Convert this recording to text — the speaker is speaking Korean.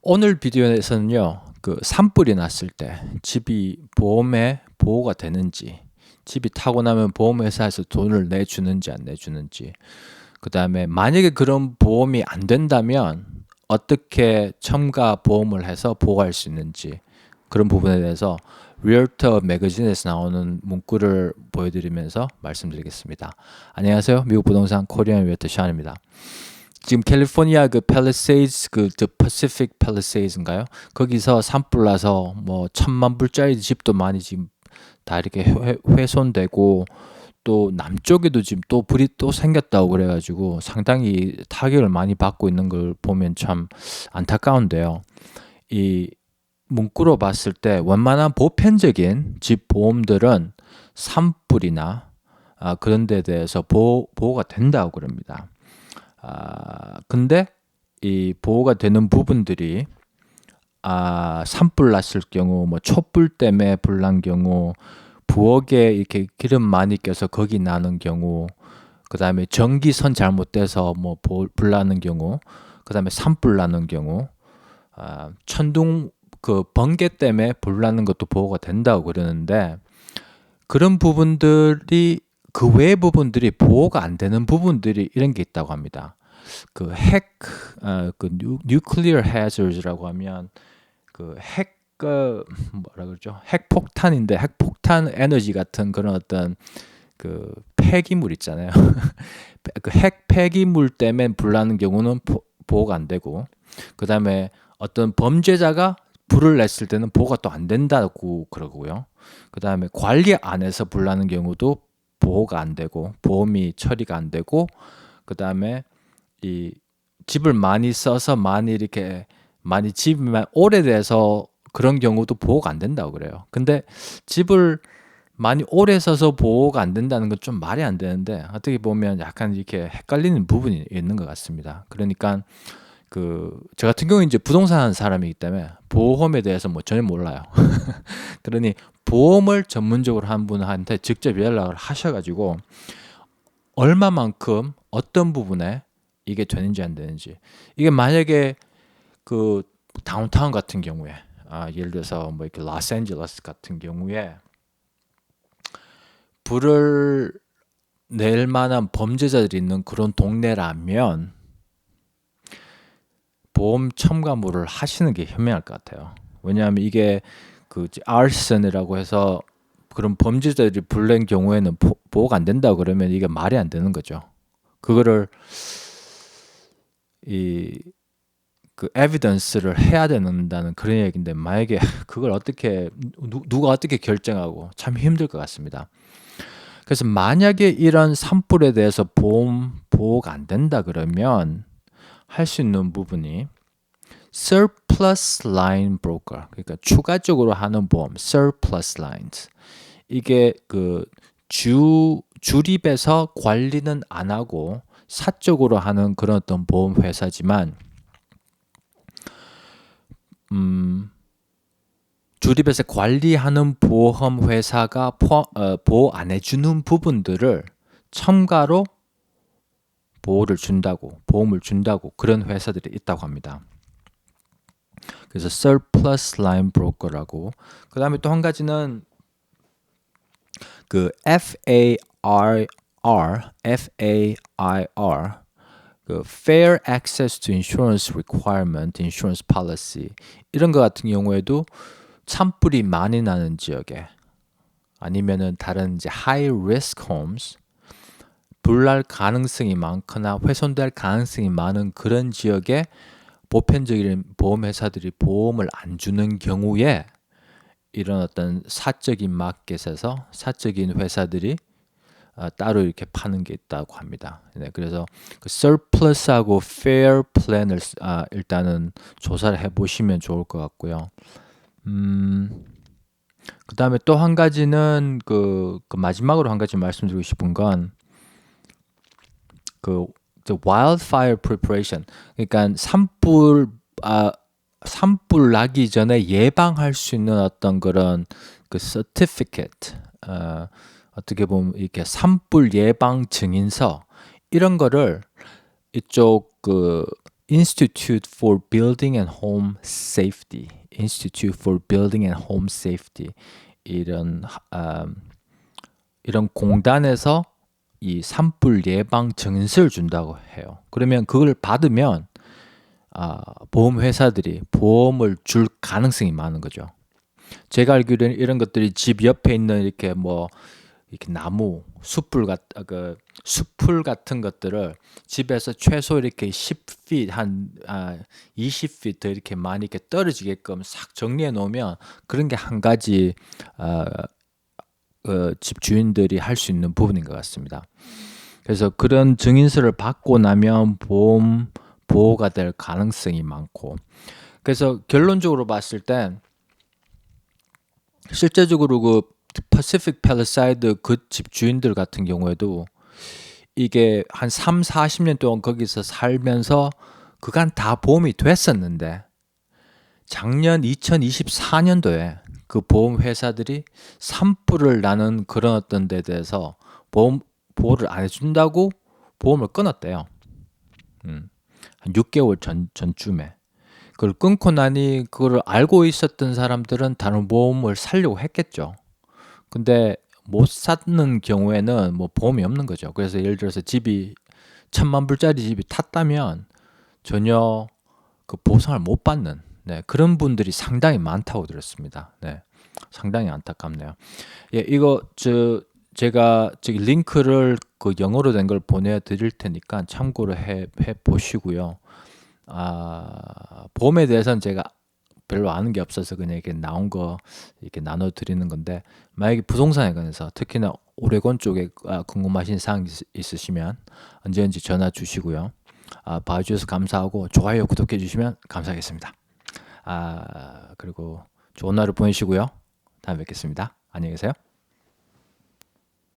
오늘 비디오에서는요, 그 산불이 났을 때 집이 보험에 보호가 되는지, 집이 타고 나면 보험회사에서 돈을 내주는지 안 내주는지, 그 다음에 만약에 그런 보험이 안 된다면 어떻게 첨가 보험을 해서 보호할 수 있는지, 그런 부분에 대해서 리얼터 매거진에서 나오는 문구를 보여드리면서 말씀드리겠습니다. 안녕하세요. 미국 부동산 코리안 리얼터 샤입니다. 지금 캘리포니아 그 팰리세이드 그 The Pacific Palisades,인가요? 거기서 산불 나서 뭐 1,000만 불짜리 집도 많이 지금 다 이렇게 훼손되고, 또 남쪽에도 지금 또 불이 또 생겼다고 그래가지고 상당히 타격을 많이 받고 있는 걸 보면 참 안타까운데요. 이 문구로 봤을 때 웬만한 보편적인 집 보험들은 산불이나 그런 데 대해서 보호가 된다고 그럽니다. 근데 이 보호가 되는 부분들이 산불 났을 경우, 뭐 촛불 때문에 불난 경우, 부엌에 이렇게 기름 많이 껴서 거기 나는 경우, 그 다음에 전기선 잘못돼서 뭐 불 나는 경우, 그 다음에 산불 나는 경우, 천둥 그 번개 때문에 불 나는 것도 보호가 된다고 그러는데, 그런 부분들이 그 외의 부분들이 보호가 안 되는 부분들이 이런 게 있다고 합니다. 그 그 nuclear hazards라고 하면 그 뭐라 그러죠? 핵폭탄인데, 핵폭탄 에너지 같은 그런 어떤 그 폐기물 있잖아요. 그 핵 폐기물 때문에 불나는 경우는 보호가 안 되고, 그 다음에 어떤 범죄자가 불을 냈을 때는 보호가 또 안 된다고 그러고요. 그 다음에 관리 안에서 불나는 경우도 보호가 안 되고, 보험이 처리가 안 되고, 그 다음에 이 집을 많이 써서 많이 집이 오래돼서 그런 경우도 보호가 안 된다고 그래요. 근데 집을 많이 오래 써서 보호가 안 된다는 건 좀 말이 안 되는데, 어떻게 보면 약간 이렇게 헷갈리는 부분이 있는 것 같습니다. 그러니까 저 같은 경우는 이제 부동산 하는 사람이기 때문에 보험에 대해서 뭐 전혀 몰라요. 그러니 보험을 전문적으로 한 분한테 직접 연락을 하셔가지고 얼마만큼 어떤 부분에 이게 되는지 안 되는지, 이게 만약에 그 다운타운 같은 경우에 예를 들어서 뭐 이렇게 로스앤젤레스 같은 경우에 불을 낼 만한 범죄자들이 있는 그런 동네라면 보험 첨가물을 하시는 게 현명할 것 같아요. 왜냐하면 이게 그 arsen이라고 해서 그런 범죄자들이 불 낸 경우에는 보호가 안 된다 그러면 이게 말이 안 되는 거죠. 그거를 그 에비던스를 해야 된다는 그런 얘기인데, 만약에 그걸 어떻게 누가 어떻게 결정하고, 참 힘들 것 같습니다. 그래서 만약에 이런 산불에 대해서 보호가 안 된다 그러면 할 수 있는 부분이 surplus line broker, 그러니까 추가적으로 하는 보험, surplus lines. 이게 그 주립에서 관리는 안 하고 사적으로 하는 그런 어떤 보험 회사지만, 주립에서 관리하는 보험 회사가 보호 안 해주는 부분들을 첨가로 보험을 준다고 그런 회사들이 있다고 합니다. 그래서 surplus line broker라고. 그 다음에 또 한 가지는 그 FAIR, 그 Fair Access to Insurance Requirement, Insurance Policy, 이런 거 같은 경우에도 산불이 많이 나는 지역에, 아니면은 다른 이제 high risk homes, 불날 가능성이 많거나 훼손될 가능성이 많은 그런 지역에 보편적인 보험회사들이 보험을 안 주는 경우에 이런 어떤 사적인 마켓에서 사적인 회사들이 따로 이렇게 파는 게 있다고 합니다. 네, 그래서 그 surplus하고 fair plan을 일단은 조사를 해보시면 좋을 것 같고요. 그 다음에 또 한 가지는 그 마지막으로 한 가지 말씀드리고 싶은 건 그 wildfire preparation, 그러니까 산불 나기 전에 예방할 수 있는 어떤 그런 그 certificate, 어떻게 보면 이렇게 산불 예방 증인서, 이런 거를 이쪽 그 Institute for Building and Home Safety, Institute for Building and Home Safety 이런 공단에서 이 산불 예방 증서를 준다고 해요. 그러면 그걸 받으면 보험 회사들이 보험을 줄 가능성이 많은 거죠. 제가 알기로는 이런 것들이 집 옆에 있는 이렇게 이렇게 나무, 숯불 같은 것들을 집에서 최소 이렇게 10feet 한 20feet 더 이렇게 많이 이렇게 떨어지게끔 싹 정리해 놓으면 그런 게 한 가지 집 주인들이 할 수 있는 부분인 것 같습니다. 그래서 그런 증인서를 받고 나면 보호가 될 가능성이 많고, 그래서 결론적으로 봤을 땐 실제적으로 그 Pacific Palisade 그 집 주인들 같은 경우에도 이게 한 3, 40년 동안 거기서 살면서 그간 다 보험이 됐었는데 작년 2024년도에 그 보험 회사들이 산불을 나는 그런 어떤 데 대해서 보호를 안 해준다고 보험을 끊었대요. 한 6개월 전쯤에. 그걸 끊고 나니 그걸 알고 있었던 사람들은 다른 보험을 사려고 했겠죠. 근데 못 샀는 경우에는 뭐 보험이 없는 거죠. 그래서 예를 들어서 집이 1,000만 불짜리 집이 탔다면 전혀 그 보상을 못 받는 그런 분들이 상당히 많다고 들었습니다. 상당히 안타깝네요. 예, 이거 제가 저기 링크를 그 영어로 된 걸 보내드릴 테니까 참고를 해 보시고요. 보험에 대해서는 제가 별로 아는 게 없어서 그냥 이렇게 나온 거 이렇게 나눠 드리는 건데, 만약에 부동산에 관해서 특히나 오레곤 쪽에 궁금하신 사항 있으시면 언제든지 전화 주시고요. 봐주셔서 감사하고 좋아요, 구독해 주시면 감사하겠습니다. 그리고 좋은 하루 보내시고요. 다음에 뵙겠습니다. 안녕히 계세요.